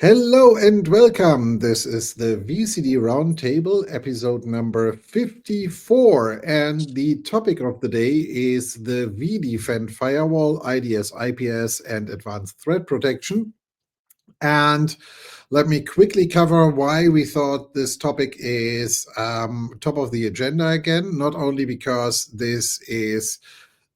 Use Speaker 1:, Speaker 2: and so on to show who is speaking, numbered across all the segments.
Speaker 1: Hello and welcome. This is the VCD Roundtable, episode number 54. And the topic of the day is the vDefend Firewall, IDS IPS, and Advanced Threat Protection. And let me quickly cover why we thought this topic is top of the agenda again, not only because this is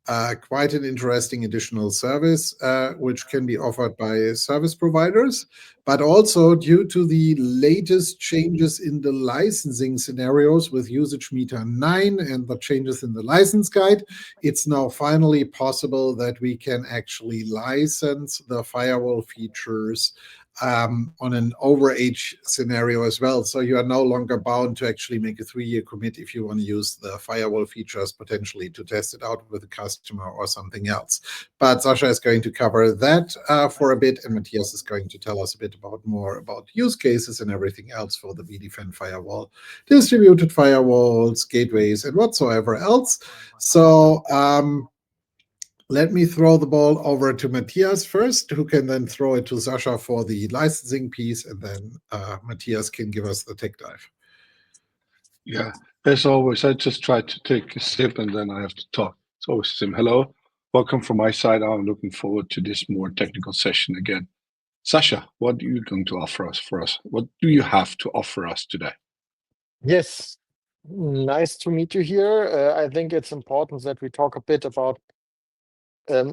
Speaker 1: quite an interesting additional service which can be offered by service providers, but also due to the latest changes in the licensing scenarios with usage meter 9 and the changes in the license guide. It's now finally possible that we can actually license the firewall features on an overage scenario as well. So you are no longer bound to actually make a 3-year commit if you want to use the firewall features potentially to test it out with a customer or something else. But Sasha is going to cover that for a bit, and Matthias is going to tell us a bit more about use cases and everything else for the vDefend firewall, distributed firewalls, gateways, and whatsoever else. So let me throw the ball over to Matthias first, who can then throw it to Sasha for the licensing piece, and then Matthias can give us the tech dive.
Speaker 2: Yeah, as always, I just try to take a sip and then I have to talk. It's always the same. Hello, welcome from my side. I'm looking forward to this more technical session again. Sasha, what are you going to offer us for us? What do you have to offer us today?
Speaker 3: Yes, nice to meet you here. I think it's important that we talk a bit about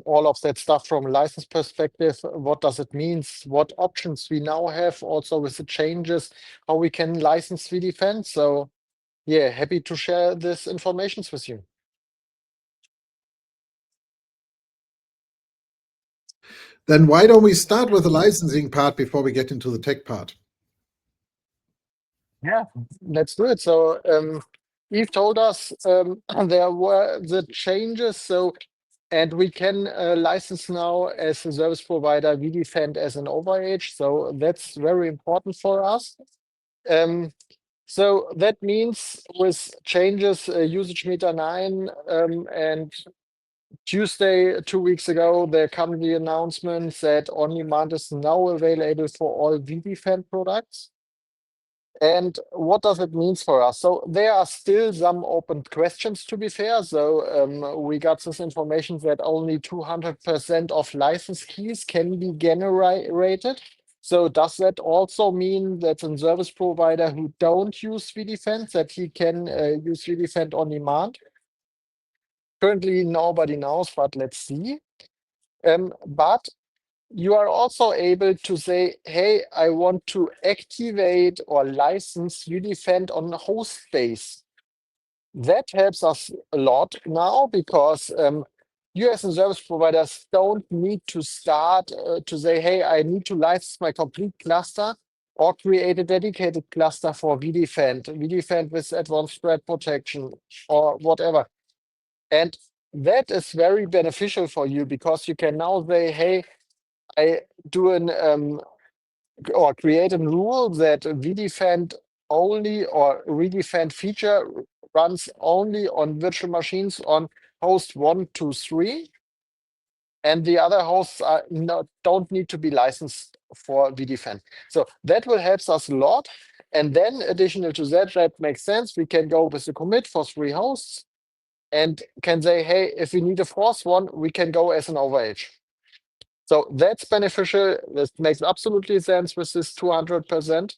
Speaker 3: all of that stuff from a license perspective. What does it mean? What options we now have also with the changes, how we can license vDefend. So yeah, happy to share this information with you.
Speaker 1: Then why don't we start with the licensing part before we get into the tech part?
Speaker 3: Yeah, let's do it. So Eve told us there were the changes. And we can license now as a service provider vDefend as an overage. So that's very important for us. So that means with changes usage meter 9 and Tuesday, 2 weeks ago, there come the announcement that on-demand is now available for all vDefend products. And what does it mean for us? So there are still some open questions, to be fair. So we got this information that only 200% of license keys can be generated. So does that also mean that a service provider who don't use vDefend, that he can use vDefend on demand? Currently, nobody knows, but let's see. But you are also able to say, hey, I want to activate or license vDefend on host base. That helps us a lot now because you as a service providers don't need to start to say, hey, I need to license my complete cluster or create a dedicated cluster for vDefend with advanced threat protection or whatever. And that is very beneficial for you because you can now say, hey, I do or create a rule that vDefend only or redefend feature runs only on virtual machines on host 1, 2, 3. And the other hosts don't need to be licensed for vDefend. So that will help us a lot. And then additional to that, that makes sense. We can go with the commit for 3 hosts and can say, hey, if we need a 4th one, we can go as an overage. So that's beneficial. This makes absolutely sense with this 200%.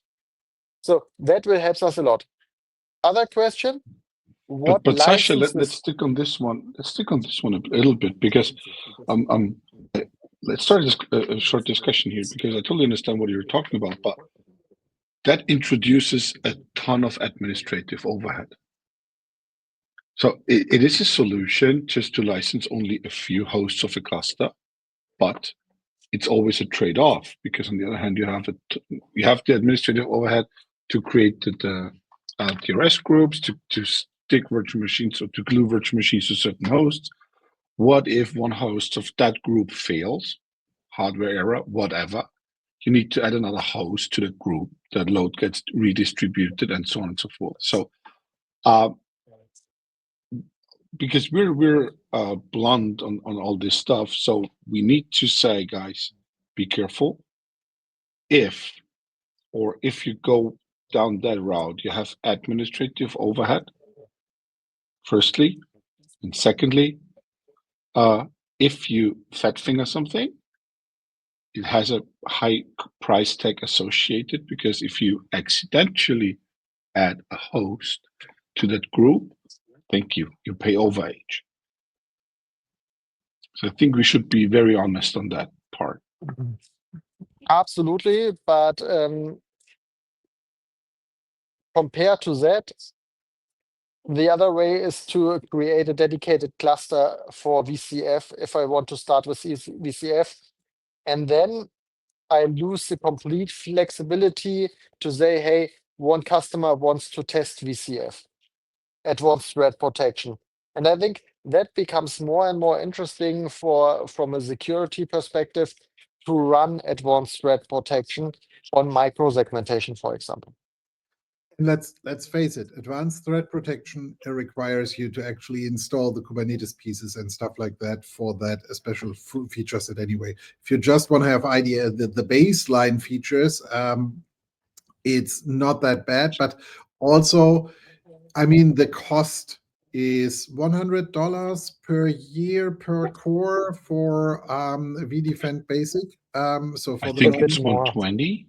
Speaker 3: So that will help us a lot. Other question?
Speaker 2: But Sasha, let's stick on this one. Let's stick on this one a little bit because let's start a short discussion here because I totally understand what you're talking about, but that introduces a ton of administrative overhead. So it is a solution just to license only a few hosts of a cluster, but it's always a trade-off because on the other hand, you have the administrative overhead to create the TRS groups, to stick virtual machines or to glue virtual machines to certain hosts. What if one host of that group fails, hardware error, whatever? You need to add another host to the group. That load gets redistributed and so on and so forth. So because we're blunt on all this stuff, so we need to say, guys, be careful. If or if you go down that route, you have administrative overhead, firstly, and secondly, if you fat finger something, it has a high price tag associated, because if you accidentally add a host to that group, thank you, you pay overage. So I think we should be very honest on that part.
Speaker 3: Absolutely, but compared to that, the other way is to create a dedicated cluster for VCF if I want to start with VCF. And then I lose the complete flexibility to say, hey, one customer wants to test VCF, advanced threat protection. And I think that becomes more and more interesting from a security perspective to run advanced threat protection on microsegmentation, for example.
Speaker 1: Let's face it, advanced threat protection requires you to actually install the Kubernetes pieces and stuff like that for that special feature set anyway. If you just want to have the baseline features, it's not that bad, but also, I mean, the cost is $100 per year per core for vDefend Basic. So for
Speaker 2: I
Speaker 1: the
Speaker 2: think
Speaker 1: normal
Speaker 2: it's 120.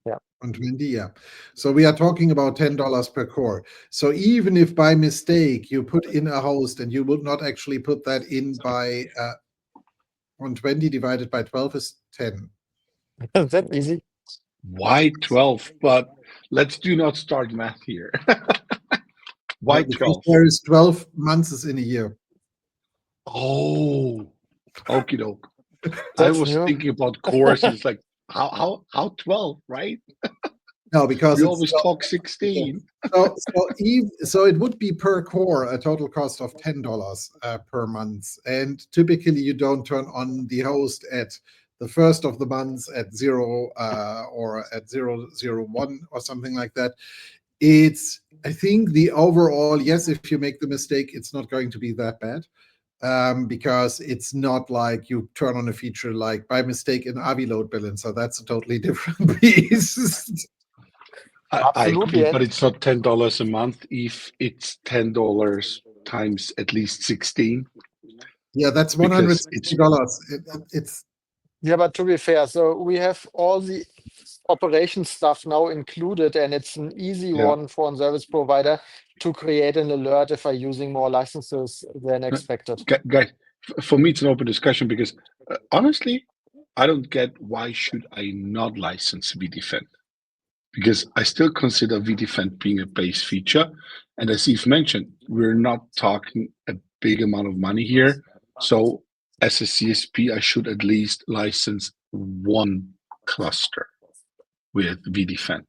Speaker 1: 120, yeah. So we are talking about $10 per core. So even if by mistake you put in a host and you would not actually put that in by 120 divided by 12 is 10.
Speaker 3: That's easy.
Speaker 2: Why 12? But let's do not start math here. Why
Speaker 1: Because
Speaker 2: 12?
Speaker 1: there is 12 months in a year.
Speaker 2: Oh, okie doke. I
Speaker 3: That's
Speaker 2: was
Speaker 3: new.
Speaker 2: thinking about cores, and it's like, how 12, right?
Speaker 1: No, because
Speaker 2: We
Speaker 1: it's
Speaker 2: always talk 16.
Speaker 1: so it would be per core a total cost of $10 per month, and typically you don't turn on the host at the first of the month at 0 or at 001 or something like that. I think the overall, yes, if you make the mistake, it's not going to be that bad. Because it's not like you turn on a feature like by mistake an AVI load balancer. That's a totally different piece.
Speaker 2: I
Speaker 3: Absolutely.
Speaker 2: agree, but it's not $10 a month if it's $10 times at least 16.
Speaker 1: Yeah, that's
Speaker 2: Because
Speaker 1: $160. It's
Speaker 3: Yeah, but to be fair, so we have all the operation stuff now included, and it's an easy one for a service provider to create an alert if I'm using more licenses than expected.
Speaker 2: Guys, for me, it's an open discussion, because honestly, I don't get why should I not license vDefend? Because I still consider vDefend being a base feature. And as Yves mentioned, we're not talking a big amount of money here. So as a CSP, I should at least license one cluster with vDefend.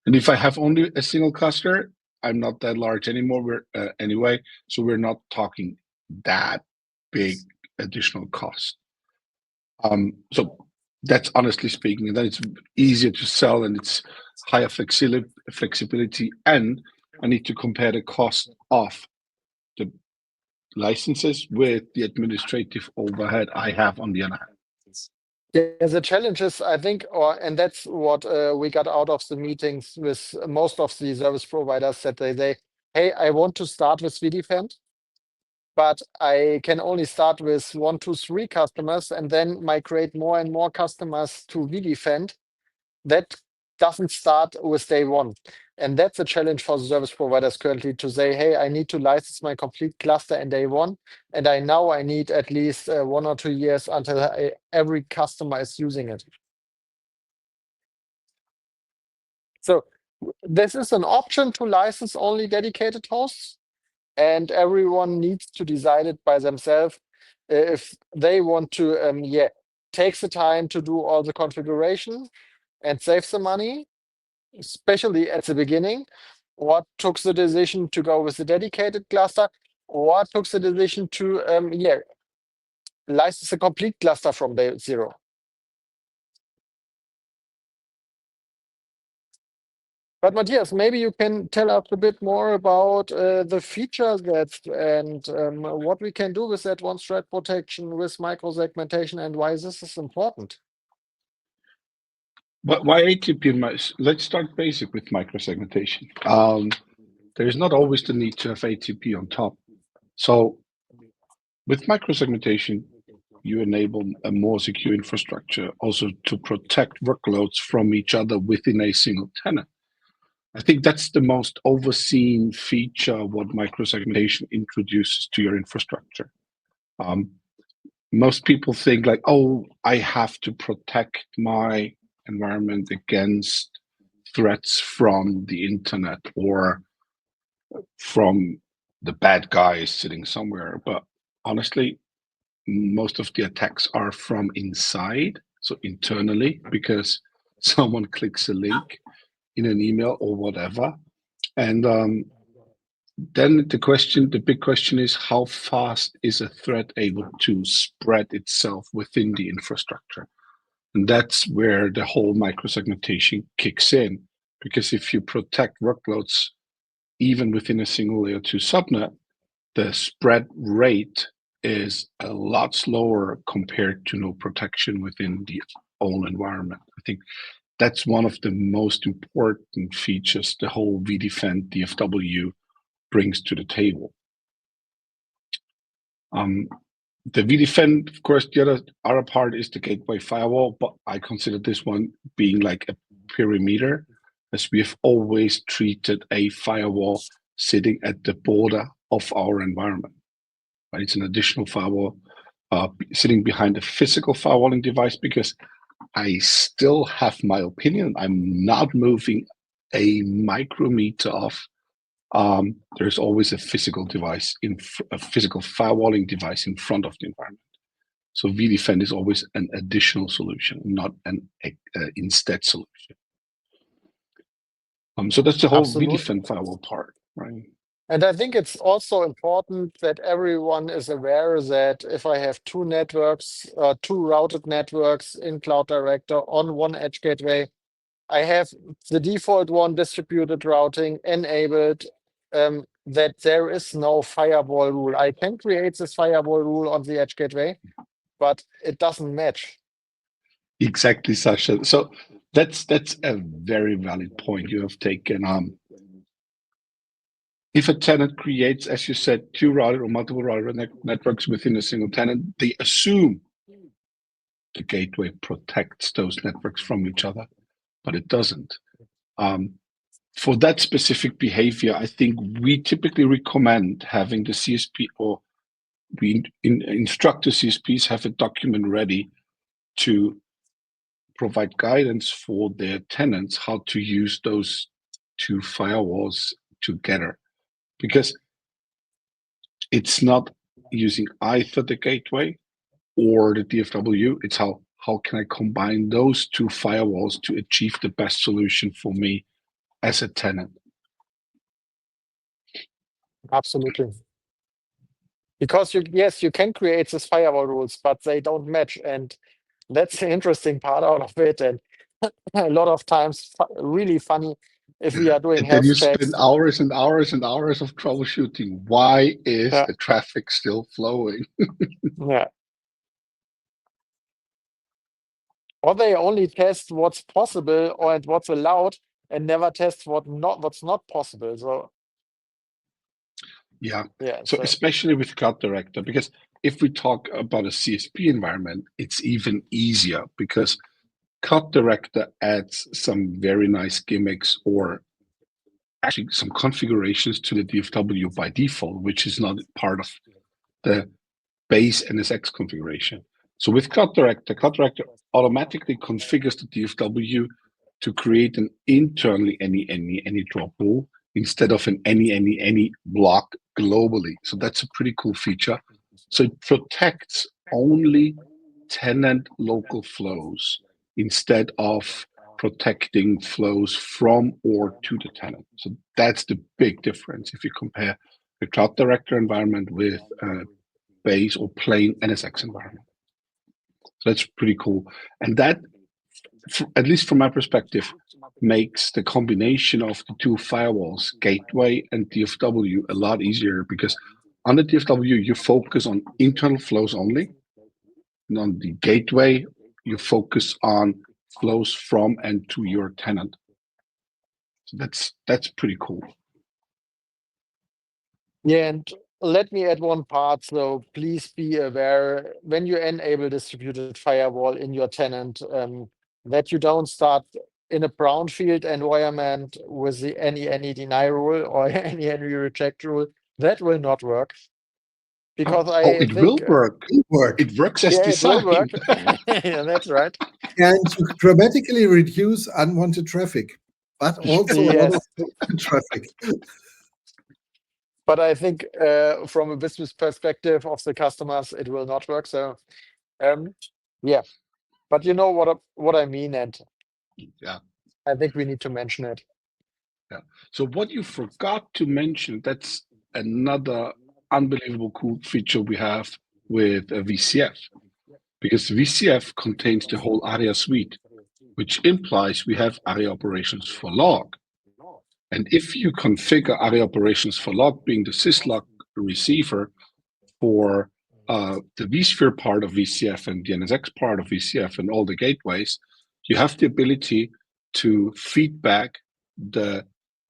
Speaker 2: And if I have only a single cluster, I'm not that large anymore. Anyway, so we're not talking that big additional cost. So that's honestly speaking, and then it's easier to sell, and it's higher flexibility, and I need to compare the cost of the licenses with the administrative overhead I have on the other hand.
Speaker 3: Yeah, the challenge is, I think, and that's what we got out of the meetings with most of the service providers, that they say, hey, I want to start with vDefend, but I can only start with 1, 2, 3 customers and then migrate more and more customers to vDefend. That doesn't start with day one. And that's a challenge for the service providers currently, to say, hey, I need to license my complete cluster in day one. And I need at least 1 or 2 years until every customer is using it. So this is an option to license only dedicated hosts, and everyone needs to decide it by themselves if they want to take the time to do all the configuration and save the money, especially at the beginning, or took the decision to go with the dedicated cluster, or took the decision to license a complete cluster from day zero. But Matthias, maybe you can tell us a bit more about the features and what we can do with advanced threat protection, with microsegmentation, and why this is important.
Speaker 2: But why ATP? Let's start basic with microsegmentation. There's not always the need to have ATP on top. So with microsegmentation, you enable a more secure infrastructure also to protect workloads from each other within a single tenant. I think that's the most overseen feature what microsegmentation introduces to your infrastructure. Most people think like, oh, I have to protect my environment against threats from the internet or from the bad guys sitting somewhere. But honestly, most of the attacks are from inside, so internally, because someone clicks a link in an email or whatever. And then the big question is, how fast is a threat able to spread itself within the infrastructure? And that's where the whole microsegmentation kicks in, because if you protect workloads even within a single layer 2 subnet, the spread rate is a lot slower compared to no protection within the own environment. I think that's one of the most important features the whole vDefend DFW brings to the table. The vDefend, of course, the other part is the gateway firewall, but I consider this one being like a perimeter, as we have always treated a firewall sitting at the border of our environment. Right? It's an additional firewall sitting behind a physical firewalling device, because I still have my opinion. I'm not moving a micrometer off. There's always a physical device, a physical firewalling device in front of the environment. So vDefend is always an additional solution, not an instead solution. So that's the whole vDefend firewall part, right?
Speaker 3: And I think it's also important that everyone is aware that if I have two networks, two routed networks in Cloud Director on one edge gateway, I have the default one, distributed routing, enabled, that there is no firewall rule. I can create this firewall rule on the edge gateway, but it doesn't match.
Speaker 2: Exactly, Sasha. So that's a very valid point you have taken. If a tenant creates, as you said, two router or multiple router networks within a single tenant, they assume the gateway protects those networks from each other, but it doesn't. For that specific behavior, I think we typically recommend having the CSP, or we instruct the CSPs have a document ready to provide guidance for their tenants how to use those two firewalls together. Because it's not using either the gateway or the DFW, it's how can I combine those two firewalls to achieve the best solution for me as a tenant.
Speaker 3: Absolutely. Because you can create these firewall rules, but they don't match. And that's the interesting part out of it. And a lot of times, really funny if we are doing
Speaker 2: and then you
Speaker 3: checks.
Speaker 2: spend hours and hours and hours of troubleshooting. Why is the traffic still flowing?
Speaker 3: Yeah. Or they only test what's possible or what's allowed and never test what's not possible. So
Speaker 2: yeah.
Speaker 3: Yeah.
Speaker 2: So especially with Cloud Director, because if we talk about a CSP environment, it's even easier because Cloud Director adds some very nice gimmicks, or actually some configurations to the DFW by default, which is not part of the base NSX configuration. So with Cloud Director automatically configures the DFW to create an internally any drop rule instead of an any block globally. So that's a pretty cool feature. So it protects only tenant local flows instead of protecting flows from or to the tenant. So that's the big difference if you compare the Cloud Director environment with base or plain NSX environment. So that's pretty cool. And that, at least from my perspective, makes the combination of the two firewalls, gateway and DFW, a lot easier, because on the DFW, you focus on internal flows only. And on the gateway, you focus on flows from and to your tenant. So that's pretty cool.
Speaker 3: Yeah, and let me add one part. So please be aware when you enable distributed firewall in your tenant, that you don't start in a brownfield environment with the any deny rule or any reject rule. That will not work. Because I
Speaker 2: it
Speaker 3: think
Speaker 2: will work.
Speaker 1: It work.
Speaker 2: It works as
Speaker 3: yeah, it will
Speaker 2: designed.
Speaker 3: work. Yeah, that's right.
Speaker 1: And to dramatically reduce unwanted traffic, but also a lot of traffic.
Speaker 3: But I think from a business perspective of the customers, it will not work. So yeah, but you know what I mean, and
Speaker 2: Yeah.
Speaker 3: I think we need to mention it.
Speaker 2: Yeah. So what you forgot to mention, that's another unbelievable cool feature we have with VCF, because VCF contains the whole ARIA suite, which implies we have ARIA operations for log. And if you configure ARIA operations for log being the syslog receiver for the vSphere part of VCF and the NSX part of VCF and all the gateways, you have the ability to feedback the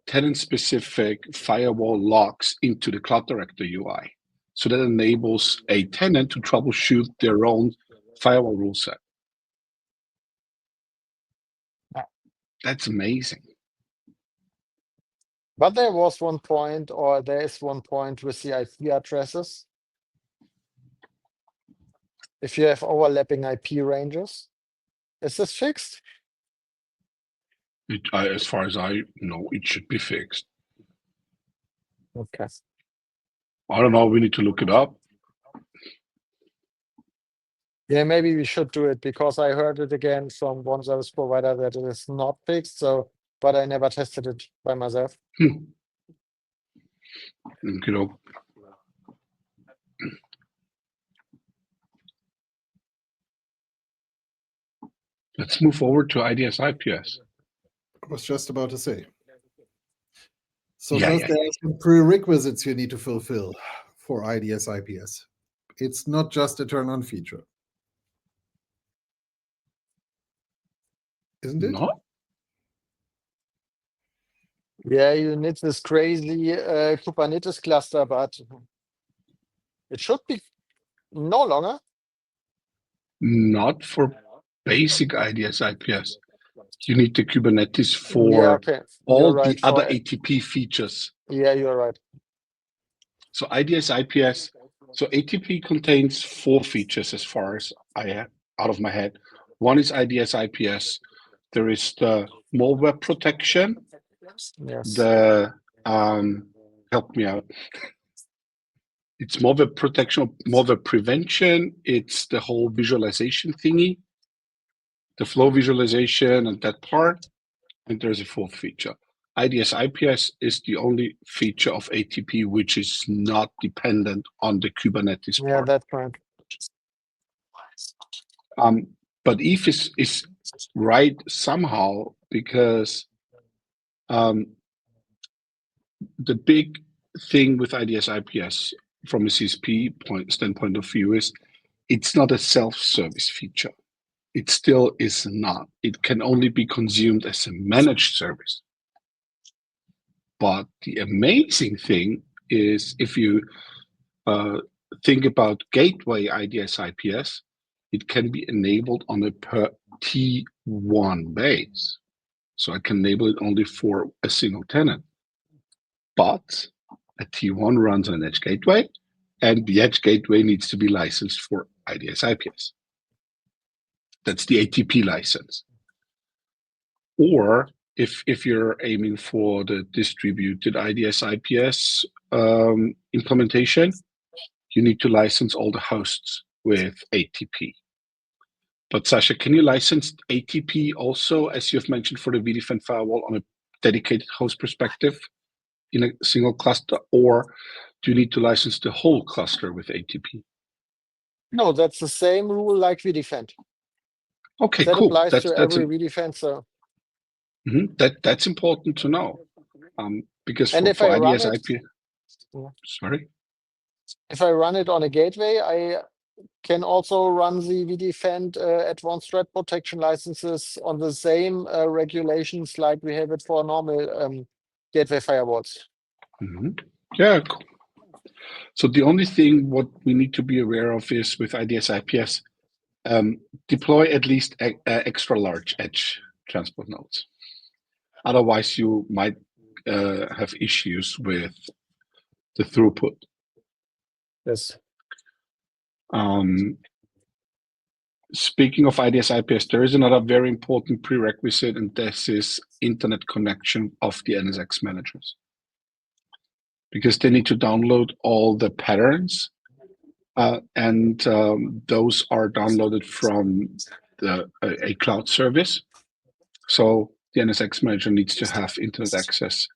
Speaker 2: tenant-specific firewall logs into the Cloud Director UI. So that enables a tenant to troubleshoot their own firewall rule set. That's amazing.
Speaker 3: But there was one point, or there is one point with the IP addresses. If you have overlapping IP ranges, is this fixed?
Speaker 2: As far as I know, it should be fixed.
Speaker 3: Okay.
Speaker 2: I don't know. We need to look it up.
Speaker 3: Yeah, maybe we should do it because I heard it again from one service provider that it is not fixed. So, but I never tested it by myself.
Speaker 2: Let's move over to IDS IPS.
Speaker 1: I was just about to say. So
Speaker 2: Yeah,
Speaker 1: first, there are some prerequisites you need to fulfill for IDS IPS. It's not just a turn-on feature, isn't it?
Speaker 2: No.
Speaker 3: Yeah, you need this crazy Kubernetes cluster, but it should be no longer.
Speaker 2: Not for basic IDS IPS. You need the Kubernetes for all the other ATP features.
Speaker 3: Yeah, you're right.
Speaker 2: So IDS IPS, so ATP contains 4 features as far as I have out of my head. One is IDS IPS. There is the more web protection.
Speaker 3: Yes.
Speaker 2: The help me out. It's more web protection, more web prevention. It's the whole visualization thingy, the flow visualization and that part. And there's a 4th feature. IDS IPS is the only feature of ATP which is not dependent on the Kubernetes part.
Speaker 3: Yeah, that's right.
Speaker 2: But Eve is right somehow because the big thing with IDS IPS from a CSP standpoint of view is it's not a self-service feature. It still is not. It can only be consumed as a managed service. But the amazing thing is if you think about gateway IDS IPS, it can be enabled on a per T1 base. So I can enable it only for a single tenant. But a T1 runs on an edge gateway, and the edge gateway needs to be licensed for IDS IPS. That's the ATP license. Or if you're aiming for the distributed IDS IPS implementation, you need to license all the hosts with ATP. But Sasha, can you license ATP also, as you've mentioned, for the vDefend Firewall on a dedicated host perspective in a single cluster, or do you need to license the whole cluster with ATP?
Speaker 3: No, that's the same rule like vDefend.
Speaker 2: Okay,
Speaker 3: that
Speaker 2: cool.
Speaker 3: applies to every vDefend. So
Speaker 2: that's important to know, because
Speaker 3: and if
Speaker 2: for
Speaker 3: I run
Speaker 2: IDS
Speaker 3: it,
Speaker 2: IP, sorry,
Speaker 3: if I run it on a gateway, can also run the vDefend advanced threat protection licenses on the same regulations like we have it for normal gateway firewalls.
Speaker 2: Yeah, cool. So the only thing what we need to be aware of is with IDS IPS, deploy at least extra large edge transport nodes. Otherwise, you might have issues with the throughput.
Speaker 3: Yes.
Speaker 2: Speaking of IDS IPS, there is another very important prerequisite, and this is internet connection of the NSX managers. Because they need to download all the patterns, and those are downloaded from a cloud service. So the NSX manager needs to have internet access.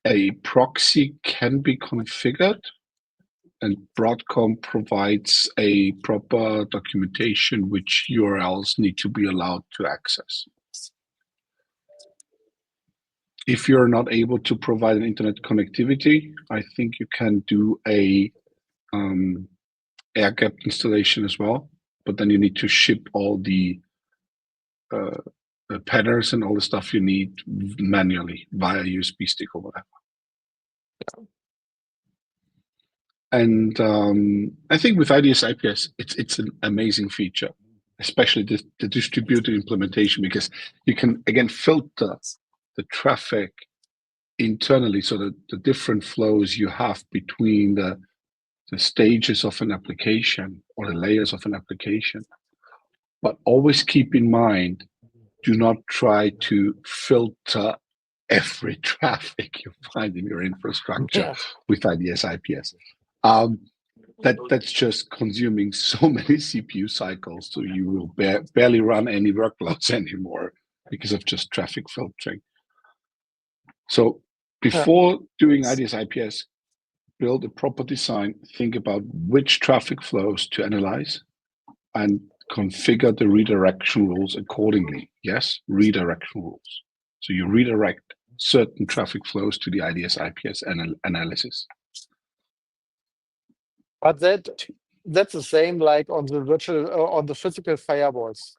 Speaker 2: A proxy can be configured, and Broadcom provides a proper documentation which URLs need to be allowed to access. If you're not able to provide an internet connectivity, I think you can do a air-gapped installation as well, but then you need to ship all the patterns and all the stuff you need manually via USB stick or whatever.
Speaker 3: Yeah.
Speaker 2: And I think with IDS IPS, it's an amazing feature, especially the distributed implementation, because you can, again, filter the traffic internally, so that the different flows you have between the stages of an application or the layers of an application. But always keep in mind, do not try to filter every traffic you find in your infrastructure with IDS IPS. That's just consuming so many CPU cycles, so you will barely run any workloads anymore because of just traffic filtering. So before doing IDS IPS, build a proper design, think about which traffic flows to analyze, and configure the redirection rules accordingly. Yes, redirection rules. So you redirect certain traffic flows to the IDS IPS analysis.
Speaker 3: But that's the same like on the on the physical firewalls.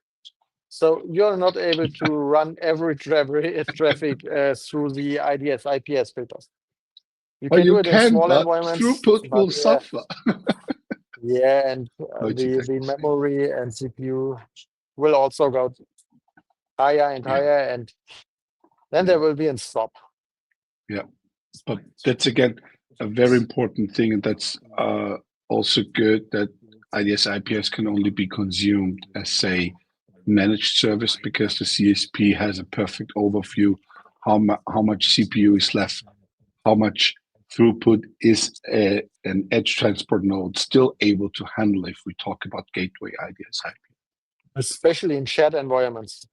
Speaker 3: So you're not able to run every traffic through the IDS IPS filters. You can do it in small environments.
Speaker 2: Throughput will suffer.
Speaker 3: Yeah, and the memory and CPU will also go higher and higher, and then there will be a stop.
Speaker 2: Yeah, but that's again a very important thing, and that's also good that IDS IPS can only be consumed as a managed service, because the CSP has a perfect overview how much CPU is left, how much throughput is an edge transport node still able to handle if we talk about gateway IDS IP.
Speaker 3: Especially in shared environments.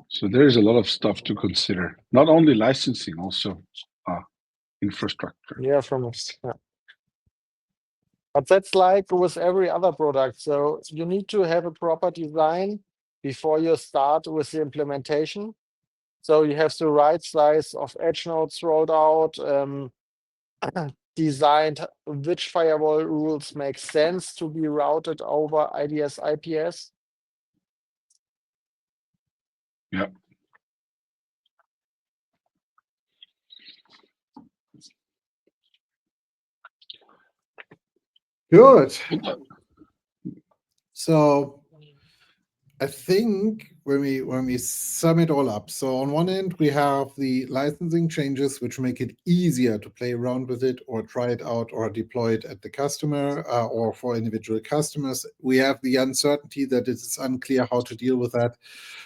Speaker 2: So there's a lot of stuff to consider, not only licensing, also infrastructure.
Speaker 3: Yeah, but that's like with every other product. So you need to have a proper design before you start with the implementation. So you have the right size of edge nodes rolled out, designed which firewall rules make sense to be routed over IDS IPS.
Speaker 2: Yeah.
Speaker 1: Good. So I think when we sum it all up, so on one end we have the licensing changes which make it easier to play around with it or try it out or deploy it at the customer or for individual customers. We have the uncertainty that it's unclear how to deal with that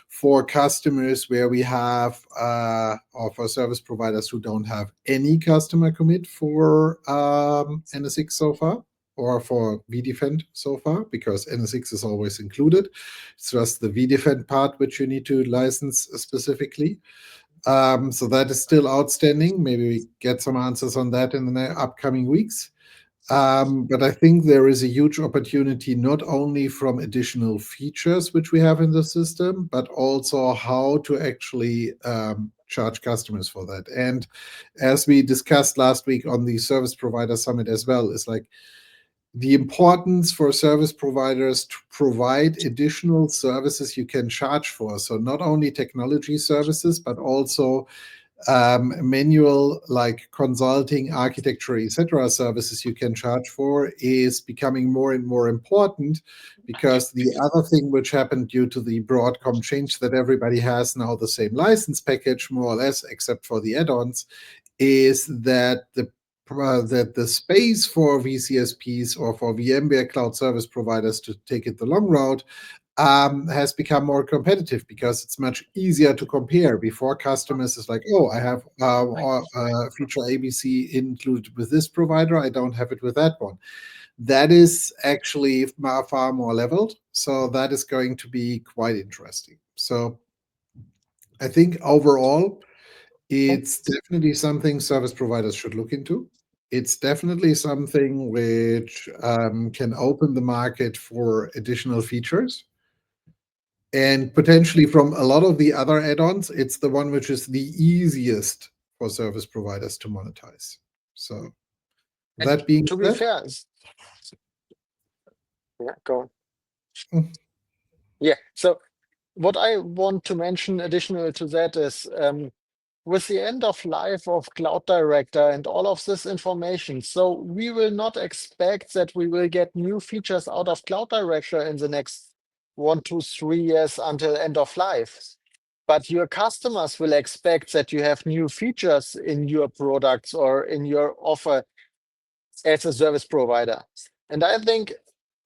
Speaker 1: for customers where we have or for service providers who don't have any customer commit for NSX so far, or for vDefend so far, because NSX is always included. It's just the vDefend part which you need to license specifically. So that is still outstanding. Maybe we get some answers on that in the upcoming weeks. But I think there is a huge opportunity not only from additional features which we have in the system, but also how to actually charge customers for that. And as we discussed last week on the Service Provider Summit as well, is like the importance for service providers to provide additional services you can charge for. So not only technology services, but also manual, like consulting, architecture, etc. services you can charge for is becoming more and more important, because the other thing which happened due to the Broadcom change that everybody has now the same license package, more or less, except for the add-ons, is that the space for VCSPs or for VMware cloud service providers, to take it the long route, has become more competitive, because it's much easier to compare. Before, customers is like, oh, I have feature ABC included with this provider, I don't have it with that one. That is actually far more leveled, so that is going to be quite interesting. So I think overall, it's definitely something service providers should look into. It's definitely something which can open the market for additional features. And potentially from a lot of the other add-ons, it's the one which is the easiest for service providers to monetize. So that being
Speaker 3: to be
Speaker 1: said,
Speaker 3: fair, yeah, go on.
Speaker 1: Mm.
Speaker 3: Yeah. So what I want to mention additional to that is with the end of life of Cloud Director and all of this information, so we will not expect that we will get new features out of Cloud Director in the next 1 to 3 years until end of life. But your customers will expect that you have new features in your products or in your offer as a service provider. And I think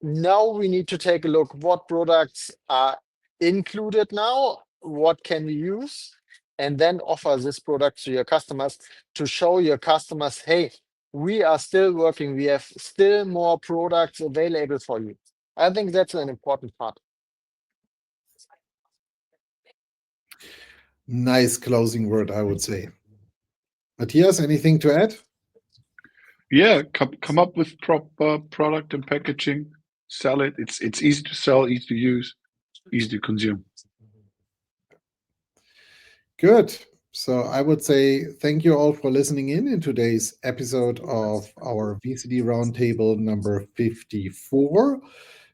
Speaker 3: now we need to take a look what products are included now, what can we use, and then offer this product to your customers to show your customers, hey, we are still working, we have still more products available for you. I think that's an important part.
Speaker 1: Nice closing word, I would say. Matthias, anything to add?
Speaker 2: Yeah, come up with proper product and packaging, sell it. It's easy to sell, easy to use, easy to consume.
Speaker 1: Good. So I would say thank you all for listening in today's episode of our VCD Roundtable number 54.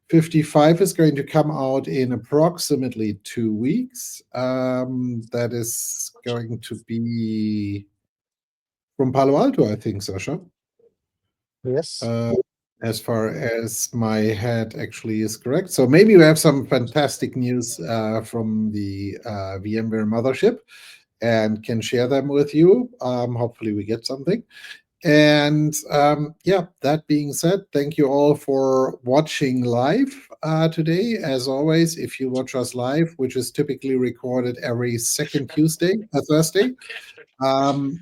Speaker 1: 55 is going to come out in approximately 2 weeks. That is going to be from Palo Alto, I think, Sasha.
Speaker 3: Yes.
Speaker 1: As far as my head actually is correct. So maybe we have some fantastic news from the VMware mothership and can share them with you. Hopefully we get something. And yeah, that being said, thank you all for watching live today. As always, if you watch us live, which is typically recorded every second Thursday,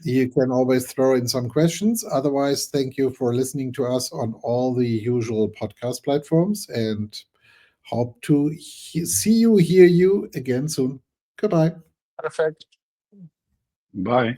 Speaker 1: you can always throw in some questions. Otherwise, thank you for listening to us on all the usual podcast platforms, and hope to see you, hear you again soon. Goodbye.
Speaker 3: Perfect.
Speaker 2: Bye.